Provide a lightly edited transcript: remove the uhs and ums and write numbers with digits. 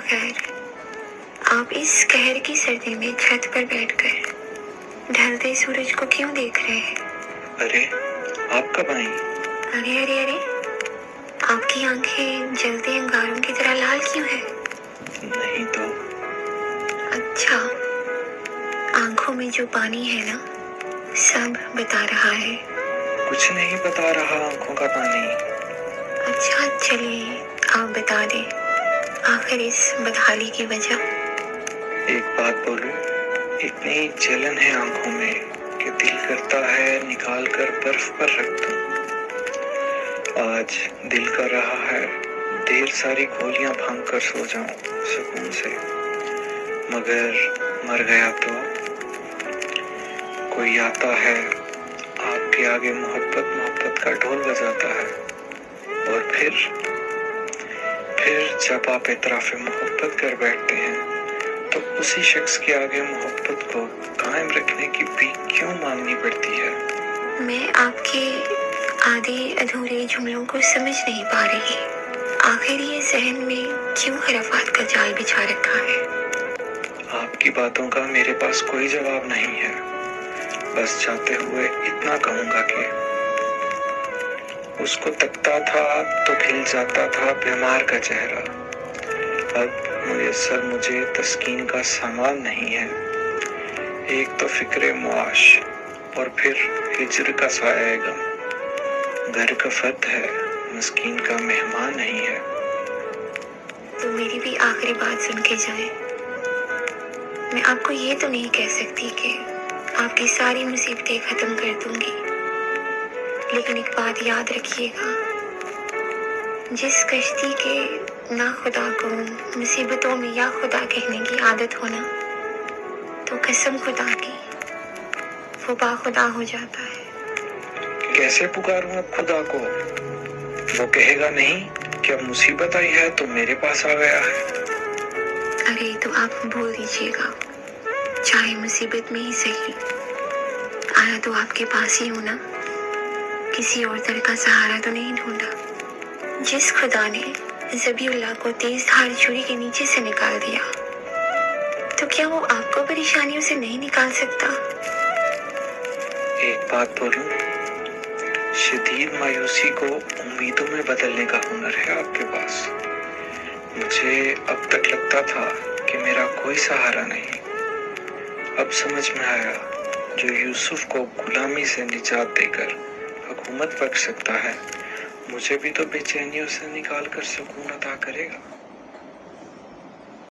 खैर, आप इस कहर की सर्दी में छत पर बैठकर ढलते सूरज को क्यों देख रहे हैं? अरे, आप कब आई? अरे अरे अरे, आपकी आंखें जलते अंगारों की तरह लाल क्यों है? नहीं तो। अच्छा, आंखों में जो पानी है ना, सब बता रहा है। कुछ नहीं बता रहा आंखों का पानी। अच्छा चलिए, आप बता दें आखिर इस बदहाली की वजह। एक बात बोलूं, इतनी जलन है आंखों में कि दिल करता है निकाल कर बर्फ पर रख दूं। आज दिल कर रहा है ढेर सारी गोलियां भांग कर सो जाऊं सुकून से, मगर मर गया तो कोई आता है आपके आगे मोहब्बत मोहब्बत का ढोल बजाता है, और फिर जब आप इतराफ़ मोहब्बत कर बैठते हैं तो उसी शख्स के आगे मोहब्बत को कायम रखने की भी क्यों मांगनी पड़ती है? मैं आपके आधे अधूरे जुमलों को समझ नहीं पा रही। आखिर ये जहन में क्यों खराफात का जाल बिछा रखा है? आपकी बातों का मेरे पास कोई जवाब नहीं है। बस जाते हुए इतना कहूँगा कि उसको तकता था तो खिल जाता था बीमार का चेहरा। अब मुझे तस्कीन का सामान नहीं है। एक तो फिक्रे मुआश और फिर हिजर का साया गम। घर का फर्द है, मस्कीन का मेहमान नहीं है। तो मेरी भी आखिरी बात सुन के जाए। मैं आपको ये तो नहीं कह सकती कि आपकी सारी मुसीबतें खत्म कर दूंगी, लेकिन एक बात याद रखिएगा, जिस कश्ती के ना खुदा को मुसीबतों में या खुदा कहने की आदत हो ना, तो कसम खुदा की वो बाखुदा हो जाता है। कैसे पुकारूं अब खुदा को? वो कहेगा नहीं कि अब मुसीबत आई है तो मेरे पास आ गया है। अरे तो आप बोल दीजिएगा, चाहे मुसीबत में ही सही, आया तो आपके पास ही हूं ना, किसी और तरह का सहारा तो नहीं ढूंढा। जिस खुदा ने ज़बीउल्लाह को तेज धार छुरी के नीचे से निकाल दिया, तो क्या वो आपको परेशानियों से नहीं निकाल सकता? एक बात बोलूं, शदीद मायूसी को उम्मीदों में बदलने का हुनर है आपके पास। मुझे अब तक लगता था कि मेरा कोई सहारा नहीं। अब समझ में आया, जो यूसुफ को गुलामी से निजात देकर हुकूमत बख्श सकता है, मुझे भी तो बेचैनियों से निकाल कर सुकून अता करेगा।